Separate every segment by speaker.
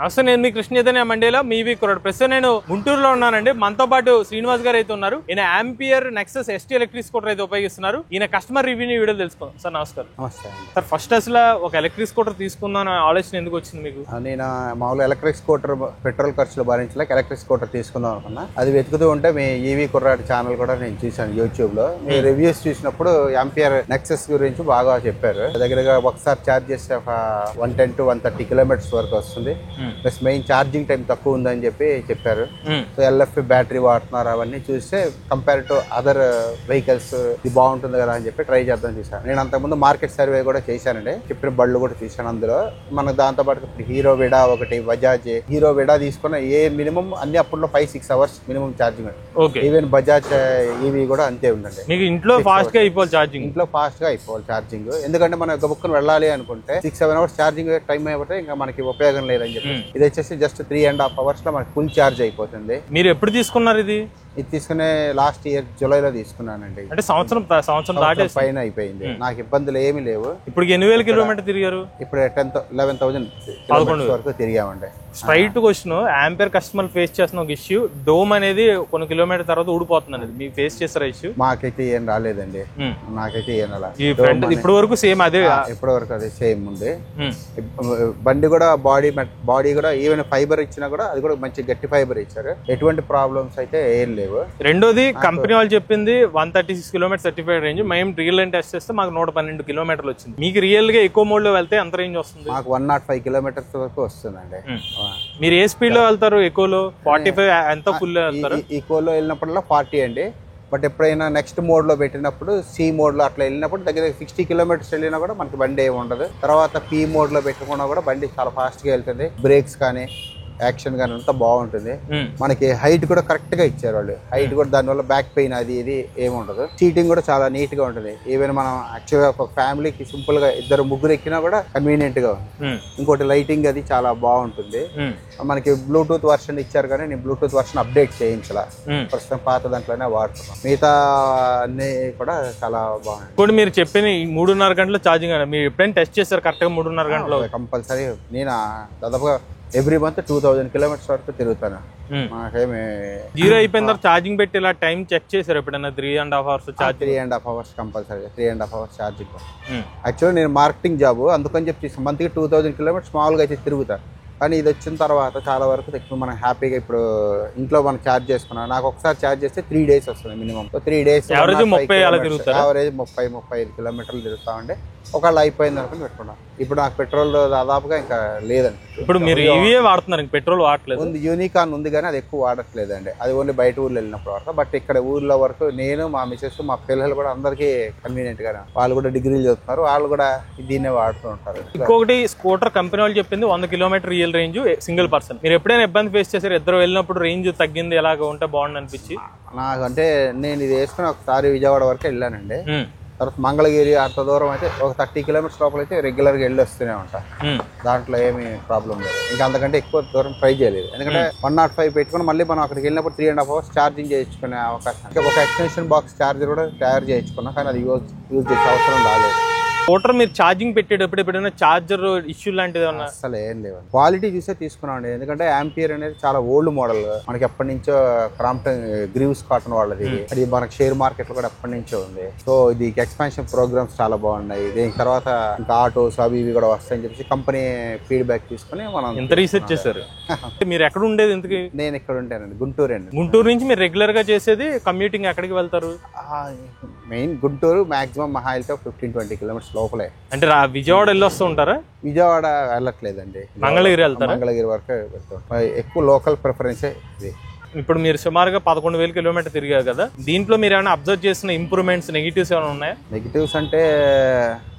Speaker 1: అసలు నేను మీ కృష్ణ చైతన్య మండేలో మీవి కుర్రాడు. ప్రస్తుతం నేను గుంటూరులో ఉన్నానండి. మనతో పాటు శ్రీనివాస్ గారు అయితే ఉన్నారు. ఈయన ampere Nexus ST electric scooter అయితే ఉపయోగిస్తున్నారు. ఈయన కస్టమర్ రివ్యూ వీడియో తెలుసుకుందాం. సార్ నమస్కారం.
Speaker 2: నమస్తే
Speaker 1: సార్, ఫస్ట్ అసలు ఒక ఎలక్ట్రిక్ స్కూటర్ తీసుకుందాం ఆలోచన ఎందుకు వచ్చింది మీకు?
Speaker 2: నేను మామూలు ఎలక్ట్రిక్ స్కూటర్ పెట్రోల్ ఖర్చులు భరించలేక ఎలక్ట్రిక్ స్కూటర్ తీసుకుందాం అనుకున్నా. అది వెతుకుతూ ఉంటే మీ ఈవీ కుర్రాడు ఛానల్ కూడా నేను చూసాను యూట్యూబ్ లో. మీ రివ్యూస్ చూసినప్పుడు ఆంపియర్ నెక్సస్ గురించి బాగా చెప్పారు. దగ్గరగా ఒకసారి ఛార్జ్ చేస్తే ఒక 110 to 130 కిలోమీటర్స్ వరకు వస్తుంది. ప్లస్ మెయిన్ ఛార్జింగ్ టైం తక్కువ ఉందని చెప్పి చెప్పారు. సో LFP బ్యాటరీ వాడుతున్నారు. అవన్నీ చూస్తే కంపేర్ టు అదర్ వెహికల్స్ ఇది బాగుంటుంది కదా అని చెప్పి ట్రై చేద్దాం చూసాను. నేను అంతకుముందు మార్కెట్ సర్వే కూడా చేశానండి. చెప్పిన బళ్ళు కూడా చూశాను. అందులో మనకు దాంతో పాటు హీరో విడా ఒకటి, బజాజ్ హీరో విడా తీసుకున్న మినిమం అన్ని అప్పట్లో 5-6 hours minimum charging. Even Bajaj EV కూడా అంతే ఉందండి.
Speaker 1: మీకు ఇంట్లో ఫాస్ట్ గా అయిపోవాలి ఛార్జింగ్.
Speaker 2: ఇంట్లో ఫాస్ట్ గా అయిపోవాలి ఛార్జింగ్. ఎందుకంటే మనం గబుక్కుని వెళ్ళాలి అనుకుంటే 6-7 అవర్స్ ఛార్జింగ్ టైం అయిపోతే ఇంకా మనకి ఉపయోగం లేదని చెప్పి ఇది వచ్చేసి జస్ట్ 3.5 అవర్స్ లో మనకి ఫుల్ ఛార్జ్ అయిపోతుంది.
Speaker 1: మీరు ఎప్పుడు తీసుకున్నారు ఇది?
Speaker 2: ఇది తీసుకునే లాస్ట్ ఇయర్ జూలైలో తీసుకున్నానండి.
Speaker 1: అంటే సంవత్సరం దాటి
Speaker 2: పైన అయిపోయింది. నాకు ఇబ్బందులు ఏమీ లేవు.
Speaker 1: ఇప్పుడు 8,000 కిలోమీటర్ తిరిగారు?
Speaker 2: ఇప్పుడు 11,000 వరకు తిరిగామండి.
Speaker 1: Straight question, Ampere customer face చేస్తున్న ఒక ఇష్యూ, డోమ్ అనేది కొన్ని కిలోమీటర్ తర్వాత ఊడిపోతుంది అనేది మీరు ఫేస్ చేస్తారా ఇష్యూ?
Speaker 2: మాకైతే ఏం రాలేదండి. నాకైతే ఏం రాలా.
Speaker 1: ఇప్పటి వరకు సేమ్ అదే?
Speaker 2: ఇప్పటి వరకు అదే సేమ్ ఉంది. బండి కూడా బాడీ కూడా ఈవెన్ ఫైబర్ ఇచ్చినా కూడా అది కూడా మంచి గట్టి ఫైబర్ ఇచ్చారు. ఎటువంటి ప్రాబ్లమ్స్ అయితే ఏం లేవు.
Speaker 1: రెండోది, కంపెనీ వాళ్ళు చెప్పింది 136 కిలోమీటర్ సర్టిఫైడ్ రేంజ్. మేము రియల్ లైన్ టెస్ట్ చేస్తే మాకు 112 కిలోమీటర్లు వచ్చింది. మీకు రియల్ గా ఎక్కువ మోడ్ లో వెళ్తే ఎంత రేంజ్ వస్తుంది?
Speaker 2: మాకు 105 కిలోమీటర్స్ వరకు వస్తుందండి.
Speaker 1: మీరు ఏ స్పీడ్ లో వెళ్తారు? ఎక్కువలో 45 ఎంత ఫుల్ వెళ్తారు?
Speaker 2: ఈకోలో వెళ్ళినప్పుడల్లా 40 అండి. బట్ ఎప్పుడైనా నెక్స్ట్ మోడ్ లో పెట్టినప్పుడు C మోడ్ లో అట్లా వెళ్ళినప్పుడు దగ్గర 60 కిలోమీటర్స్ వెళ్ళినా కూడా మనకి బండి ఏమి ఉండదు. తర్వాత P మోడ్ లో పెట్టుకున్నా కూడా బండి చాలా ఫాస్ట్ గా వెళ్తుంది. బ్రేక్స్ కానీ యాక్షన్ కానీ అంతా బాగుంటుంది. మనకి హైట్ కూడా కరెక్ట్ గా ఇచ్చారు వాళ్ళు. హైట్ కూడా దానివల్ల బ్యాక్ పెయిన్ అది ఇది ఏమి ఉండదు. సీటింగ్ కూడా చాలా నీట్ గా ఉంటుంది. ఈవెన్ మనం యాక్చువల్గా ఒక ఫ్యామిలీకి సింపుల్ గా 2-3 ఎక్కినా కూడా కన్వీనియంట్ గా ఉంది. ఇంకోటి లైటింగ్ అది చాలా బాగుంటుంది. మనకి బ్లూటూత్ వర్షన్ ఇచ్చారు కానీ నేను బ్లూటూత్ వర్షన్ అప్డేట్ చేయించాల. ప్రస్తుతం పాత దాంట్లోనే వాడుతున్నాం. మిగతా అన్ని కూడా చాలా బాగుంది.
Speaker 1: ఇప్పుడు మీరు చెప్పిన 3.5 గంటల ఛార్జింగ్ మీరు ఎప్పుడైనా టెస్ట్ చేస్తారు? కరెక్ట్ గా 3.5 గంటలు
Speaker 2: కంపల్సరీ. నేను దాదాపుగా ఎవ్రీ మంత్ 2,000 కిలోమీటర్స్ వరకు తిరుగుతాను. మాకేమి
Speaker 1: జీరో అయిపోయిన తర్వాత ఛార్జింగ్ పెట్టి ఇలా టైం చెక్ చేశారు ఎప్పుడైనా? 3.5 hours charge.
Speaker 2: 3.5 hours compulsory. 3.5 hours charging. Actually నేను మార్కెటింగ్ జాబ్, అందుకని చెప్పి మంత్కి 2,000 కిలోమీటర్స్ మామూలుగా అయితే తిరుగుతాను. కానీ ఇది వచ్చిన తర్వాత చాలా వరకు ఎక్కువ మనం హ్యాపీగా ఇప్పుడు ఇంట్లో మనం ఛార్జ్ చేసుకున్నాం. నాకు ఒకసారి ఛార్జ్ చేస్తే 3 days వస్తుంది మినిమం. 3 days
Speaker 1: యావరేజ్
Speaker 2: 35 కిలోమీటర్లు తిరుగుతామండి. ఒకవేళ అయిపోయింది అనుకుని పెట్టుకున్నాం. ఇప్పుడు నాకు పెట్రోల్ దాదాపుగా ఇంకా లేదండి.
Speaker 1: ఇప్పుడు మీరు ఇవే వాడుతున్నారు, పెట్రోల్ వాడట్లేదు?
Speaker 2: ఉంది, యూనికాన్ ఉంది కానీ అది ఎక్కువ వాడట్లేదండి. అది ఓన్లీ బయట ఊర్లో వెళ్ళినప్పుడు వాడతాం. బట్ ఇక్కడ ఊర్లో వరకు నేను, మా మిసెస్, మా పిల్లలు కూడా అందరికీ కన్వీనియంట్ గానే, వాళ్ళు కూడా డిగ్రీలు చదువుతున్నారు, వాళ్ళు కూడా దీన్నే వాడుతూ ఉంటారు.
Speaker 1: ఇంకొకటి, స్కూటర్ కంపెనీ వాళ్ళు చెప్పింది 100 kilometre real range single person. మీరు ఎప్పుడైనా ఇబ్బంది ఫేస్ చేశారు? ఇద్దరు వెళ్ళినప్పుడు రేంజ్ తగ్గింది, ఎలాగ ఉంటే బాగుంది అనిపించి?
Speaker 2: నాకంటే నేను ఇది వేసుకుని ఒకసారి విజయవాడ వరకు వెళ్ళానండి. తర్వాత మంగళగిరి అంత దూరం అయితే ఒక 30 కిలోమీటర్స్ లోపల అయితే రెగ్యులర్ గా వెళ్ళి వస్తూనే ఉంటా. దాంట్లో ఏమి ప్రాబ్లం లేదు. ఇంకా అంతకంటే ఎక్కువ దూరం ట్రై చేయలేదు. ఎందుకంటే 105 పెట్టుకుని మళ్ళీ మనం అక్కడికి వెళ్ళినప్పుడు 3.5 అవర్స్ ఛార్జింగ్ చేయించుకునే అవకాశం. ఒక ఎక్స్టెన్షన్ బాక్స్ ఛార్జర్ కూడా తయారు చేయించుకున్నాం, కానీ అది యూజ్ చేసే అవసరం రాలేదు.
Speaker 1: స్కూటర్ మీరు ఛార్జింగ్ పెట్టేటప్పుడు ఎప్పుడైనా ఛార్జర్ ఇష్యూ లాంటిది ఏమన్నా?
Speaker 2: అసలు ఏం లేవు. క్వాలిటీ చూసే తీసుకున్నాం అండి. ఎందుకంటే ఆంపియర్ అనేది చాలా ఓల్డ్ మోడల్. మనకి ఎప్పటి నుంచో క్రాంప్టన్ గ్రీవ్స్ కాటన్ వాళ్ళది. అది మనకి షేర్ మార్కెట్ లో కూడా ఎప్పటి నుంచో ఉంది. సో ఇది ఎక్స్పాన్షన్ ప్రోగ్రామ్స్ చాలా బాగున్నాయి. దీని తర్వాత ఇంకా ఆటోస్ అవి ఇవి కూడా వస్తాయని చెప్పి కంపెనీ ఫీడ్బ్యాక్ తీసుకుని మనం
Speaker 1: ఎంత రీసెర్చ్ చేశారు? మీరు ఎక్కడ ఉండేది? ఎందుకు?
Speaker 2: నేను ఇక్కడ ఉంటానండి, గుంటూరు అండి.
Speaker 1: గుంటూరు నుంచి మీరు రెగ్యులర్ గా చేసేది కమ్యూటింగ్ ఎక్కడికి వెళ్తారు?
Speaker 2: మెయిన్ గుంటూరు, మాక్సిమం మహా అయితే 15-20 కిలోమీటర్స్ లోపలే.
Speaker 1: అంటే విజయవాడ వెళ్ళి వస్తూ ఉంటారా?
Speaker 2: విజయవాడ వెళ్ళట్లేదండి,
Speaker 1: మంగళగిరి వెళ్తారు.
Speaker 2: మంగళగిరి వరకు వెళ్తాం. ఎక్కువ లోకల్ ప్రిఫరెన్స్ ఇది.
Speaker 1: ఇప్పుడు మీరు సుమారుగా 11,000 కిలోమీటర్ తిరిగారు కదా, దీంట్లో మీరు ఏమైనా అబ్జర్వ్ చేసిన ఇంప్రూవ్మెంట్స్, నెగిటివ్స్ ఏమైనా ఉన్నాయా?
Speaker 2: నెగిటివ్స్ అంటే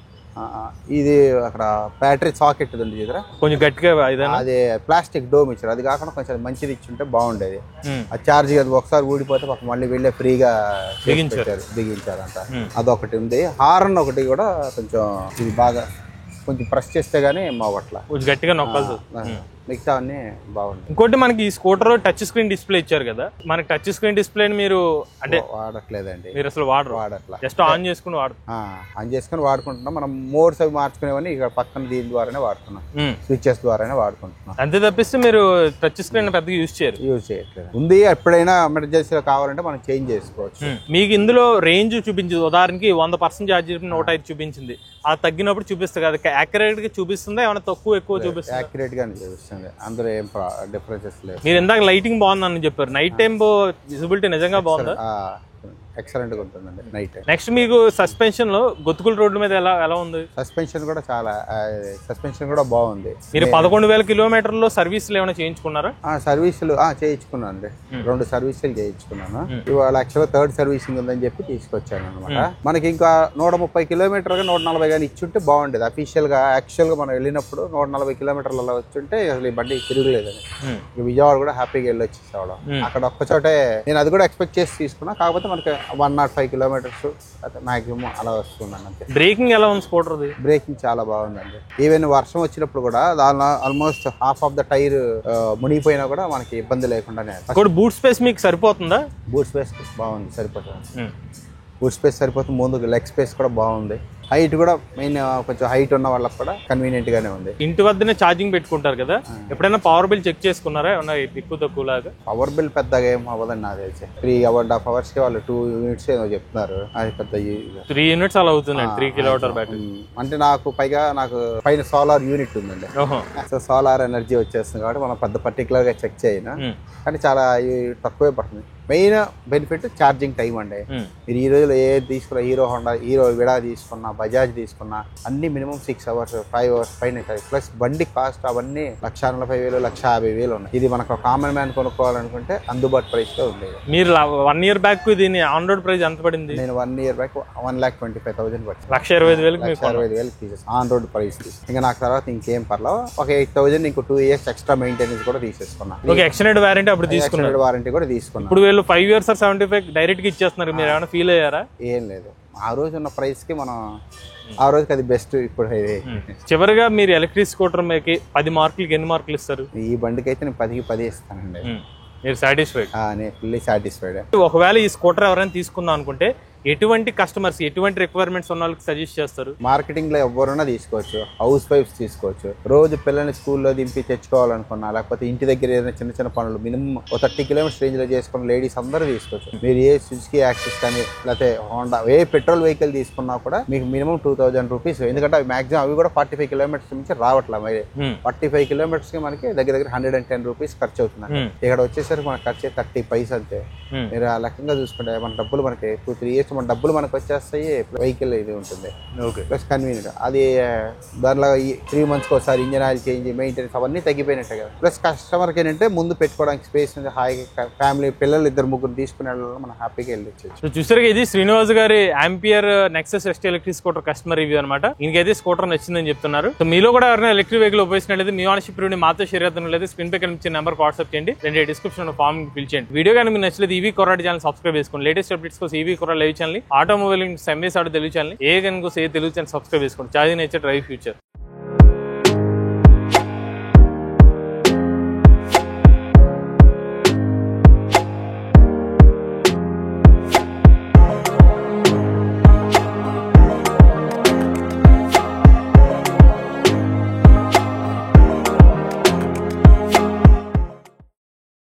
Speaker 2: ఇది అక్కడ బ్యాటరీ సాకెట్ ఉంది కదా,
Speaker 1: కొంచెం గట్టిగా
Speaker 2: అది ప్లాస్టిక్ డోమ్ ఇచ్చారు. అది కాకుండా కొంచెం మంచిది ఇచ్చుంటే బాగుండేది. ఆ ఛార్జ్ ఒకసారి ఊడిపోతే పాపం మళ్ళీ వెళ్ళే ఫ్రీగా బిగించారంట. అదొకటి ఉంది. హార్న్ ఒకటి కూడా కొంచెం ఇది బాగా కొంచెం ప్రెస్ చేస్తే గానీ మా అట్లా
Speaker 1: గట్టిగా నొక్కాలి.
Speaker 2: మిగతా అన్ని బాగుంది.
Speaker 1: ఇంకోటి మనకి ఈ స్కూటర్ టచ్ స్క్రీన్ డిస్ప్లే ఇచ్చారు కదా, మనకి టచ్ స్క్రీన్ డిస్ప్లే మీరు అంటే
Speaker 2: వాడట్లేదండి,
Speaker 1: మీరు అసలు వాడట్లా, జస్ట్ ఆన్ చేసుకుని
Speaker 2: ఆన్ చేసుకుని వాడుకుంటున్నాం. మనం మోడ్స్ అవి మార్చుకునేవన్నీ ఇక్కడ పక్కన దీని ద్వారానే వాడుతున్నాం, స్విచెస్ ద్వారానే వాడుకుంటున్నాం.
Speaker 1: అంతే తప్పిస్తే మీరు టచ్ స్క్రీన్ పెద్దగా యూజ్
Speaker 2: చేయట్లేదు. ఉంది, ఎప్పుడైనా ఎమర్జెన్సీలో కావాలంటే మనం చేంజ్ చేసుకోవచ్చు.
Speaker 1: మీకు ఇందులో రేంజ్ చూపించింది, ఉదాహరణకి 100% ఛార్జ్ 105 చూపించింది, అది తగ్గినప్పుడు చూపిస్తుంది కదా, యాక్యురేట్ గా చూపిస్తుందా ఏమైనా తక్కువ ఎక్కువ చూపిస్తుంది?
Speaker 2: యాక్యురేట్ గానే చూపిస్తుంది, అందులో ఏం డిఫరెన్సెస్ లేదు.
Speaker 1: మీరు ఇందాక లైటింగ్ బాగుందని చెప్పారు, నైట్ టైం విజిబిలిటీ నిజంగా బాగుందా?
Speaker 2: ఎక్సలెంట్ గా ఉంటుందండి నైట్ టైం.
Speaker 1: నెక్స్ట్ మీకు సస్పెన్షన్ లో గొత్తుకుల రోడ్డు మీద ఎలా ఉంది?
Speaker 2: సస్పెన్షన్ కూడా బాగుంది.
Speaker 1: మీరు 11,000 కిలోమీటర్లో సర్వీసులు ఏమైనా చేయించుకున్నారా?
Speaker 2: సర్వీసులు చేయించుకున్నాను అండి, 2 సర్వీసులు చేయించుకున్నాను. ఇవాళ యాక్చువల్గా 3rd సర్వీసింగ్ ఉందని చెప్పి తీసుకొచ్చాను అనమాట. మనకి ఇంకా 130 కిలోమీటర్ 140 కానీ ఇచ్చుంటే బాగుండేది. అఫీషియల్ గా యాక్చువల్ గా మనం వెళ్ళినప్పుడు 140 కిలోమీటర్లు అలా వచ్చుంటే అసలు ఈ బండి తిరుగులేదని. విజయవాడ కూడా హ్యాపీగా వెళ్ళి వచ్చేసేవాళ్ళం. అక్కడ ఒక్కచోటే నేను అది కూడా ఎక్స్పెక్ట్ చేసి తీసుకున్నా, కాకపోతే మనకి 105 కిలోమీటర్స్ మాక్సిమం అలా వస్తున్నాను అంతే.
Speaker 1: బ్రేకింగ్ ఎలా ఉంది స్కూటర్?
Speaker 2: బ్రేకింగ్ చాలా బాగుందండి. ఈవెన్ వర్షం వచ్చినప్పుడు కూడా దానిలో almost half of the tyre మునిగిపోయినా కూడా మనకి ఇబ్బంది లేకుండానే.
Speaker 1: బూట్ స్పేస్ మీకు సరిపోతుందా?
Speaker 2: బూట్ స్పేస్ బాగుంది, సరిపోతుంది. బూట్ స్పేస్ సరిపోతుంది, ముందుకు లెగ్ స్పేస్ కూడా బాగుంది. హైట్ కూడా మెయిన్ కొంచెం హైట్ ఉన్న వాళ్ళకి కూడా కన్వీనియంట్ గానే ఉంది.
Speaker 1: ఇంటి వద్దనే ఛార్జింగ్ పెట్టుకుంటారు కదా, ఎప్పుడైనా పవర్ బిల్ చెక్ చేసుకున్నారా ఏమన్నా ఎక్కువ తక్కువ లాగా?
Speaker 2: పవర్ బిల్ పెద్దగా ఏం అవ్వదని నాకు తెలిసి 3.5 hours కి వాళ్ళు 2 యూనిట్స్ ఏదో చెప్తున్నారు. అది పెద్ద
Speaker 1: 3 యూనిట్స్ అలా అవుతుంది, 3 కిలోమీటర్ బ్యాటరీ.
Speaker 2: అంటే నాకు పైన సోలార్ యూనిట్ ఉందండి, సో సోలార్ ఎనర్జీ వచ్చేస్తుంది కాబట్టి మనం పెద్ద పర్టికులర్ గా చెక్ చేయను, కానీ చాలా తక్కువే పడుతుంది. మెయిన్ బెనిఫిట్ ఛార్జింగ్ టైం అండి. మీరు ఈ రోజులో ఏది తీసుకున్నా, హీరో విడా తీసుకున్నా, బజాజ్ తీసుకున్నా అన్ని మినిమం 6 hours 5 hours పైన. ప్లస్ బండి కాస్ట్ అవన్నీ 1,40,000 1,50,000 ఉన్నాయి. ఇది మనకు కామన్ మ్యాన్ కొనుక్కోవాలనుకుంటే అందుబాటు ప్రైస్ లో ఉంది.
Speaker 1: మీరు 1 year బ్యాక్ దీని ఆన్ రోడ్ ప్రైస్ ఎంత పడింది?
Speaker 2: నేను 1 year బ్యాక్ 1,25,000 పడింది.
Speaker 1: 1,25,000
Speaker 2: తీసేసి ఆన్ రోడ్ ప్రైస్. ఇంకా నాకు తర్వాత ఇంకేం పర్లేదు, ఒక 8,000 ఇంకో 2 years ఎక్స్ట్రా మెయింటెనెన్స్ కూడా తీసేసుకున్నా.
Speaker 1: ఎక్స్టెండెడ్ వారంటీ అప్పుడు తీసుకున్నాను,
Speaker 2: వారంటీ కూడా తీసుకున్నా.
Speaker 1: ఇప్పుడు 5 years or 75 డైరెక్ట్ గా ఇచ్చేస్తున్నారు, మీరు ఏమైనా ఫీల్ అయ్యారా?
Speaker 2: ఏం లేదు, ఆ రోజు ఉన్న ప్రైస్ కి మనం ఆ రోజుకి అది బెస్ట్. ఇప్పుడు
Speaker 1: చివరిగా మీరు ఎలక్ట్రిక్ స్కూటర్ మీకు 10 మార్కులకి ఎన్ని మార్కులు ఇస్తారు?
Speaker 2: ఈ బండికి అయితే నేను 10కి 10 ఇస్తానండి.
Speaker 1: మీరు సాటిస్ఫైడ్?
Speaker 2: నేను ఫుల్లీ సాటిస్ఫైడ్.
Speaker 1: ఒకవేళ ఈ స్కూటర్ ఎవరైనా తీసుకుందాం అనుకుంటే ఎటువంటి కస్టమర్స్, ఎటువంటి రిక్వైర్మెంట్స్ ఉన్న వాళ్ళకి సజెస్ట్ చేస్తారు?
Speaker 2: మార్కెటింగ్ లో ఎవరైనా తీసుకోవచ్చు, హౌస్ వైఫ్స్ తీసుకోవచ్చు, రోజు పిల్లల్ని స్కూల్లో దింపి తెచ్చుకోవాలనుకున్నా, లేకపోతే ఇంటి దగ్గర ఏదైనా చిన్న పనులు మినిమం 30 kilometers రేంజ్ లో చేసుకున్న లేడీస్ అందరూ తీసుకోవచ్చు. మీరు ఏ సుజుకి యాక్సిస్ కానీ లేకపోతే హోండా ఏ పెట్రోల్ వెహికల్ తీసుకున్నా కూడా మీకు మినిమం 2,000 రూపీస్. ఎందుకంటే అవి మాక్సిమం అవి కూడా 45 kilometers నుంచి రావట్లే. మరి 45 kilometers కి మనకి దగ్గర 110 రూపీస్ ఖర్చు అవుతుంది. ఇక్కడ వచ్చేసరికి మనకు ఖర్చు 30 పైస్ అంతే. మీరు ఆ లెక్కగా చూసుకుంటే మన డబ్బులు మనకి 2-3 years మన డబ్బులు మనకు వచ్చేస్తాయి. వెహికల్ ఇది ఉంటుంది, ప్లస్ కన్వీనియంట్. అది దానిలో 3 months ఒకసారి ఇంజన్ ఆయిల్ చేంజ్, మెయింటెనెన్స్ అవన్నీ తగ్గిపోయినట్టే కదా. ప్లస్ కస్టమర్కి ఏంటంటే ముందు పెట్టుకోవడానికి స్పేస్ ఉంది, హాయిగా ఫ్యామిలీ పిల్లలు 2-3 తీసుకునే మనం హ్యాపీగా వెళ్ళొచ్చు.
Speaker 1: చూసారు, ఇది శ్రీనివాస్ గారి ampere Nexus ST electric scooter customer review అనమాట. ఇంకైతే స్కూటర్ నచ్చిందని చెప్తున్నారు. సో మీలో కూడా ఎవరైనా ఎలక్ట్రిక్ వెహికల్ ఉపయోగించినట్లయితే మీ ఓనర్షిప్ రివ్యూని మాతో షేర్ చేద్దాం, లేదా స్క్రీన్ పై కనిపించే నెంబర్ వాట్సాప్ చేయండి, లేదా డిస్క్రిప్షన్ ఫామ్ పిలిచేయండి. వీడియో కానీ మీకు నచ్చలేదు ఈవీ కొరాడ్ ఛానల్ సబ్స్క్రైబ్ చేసుకోండి. లేటెస్ట్ అప్డేట్స్ కోసం ఈవీ కొరాడ్ లైవ్ ఛానల్, ఆటోమొబైల్ సెంబేస్ ఆటో తెలుగు ఛానల్, ఏ గన్ కోసం ఏ తెలుగు ఛానల్ సబ్స్క్రైబ్ చేసుకోండి. Charging nature drive future.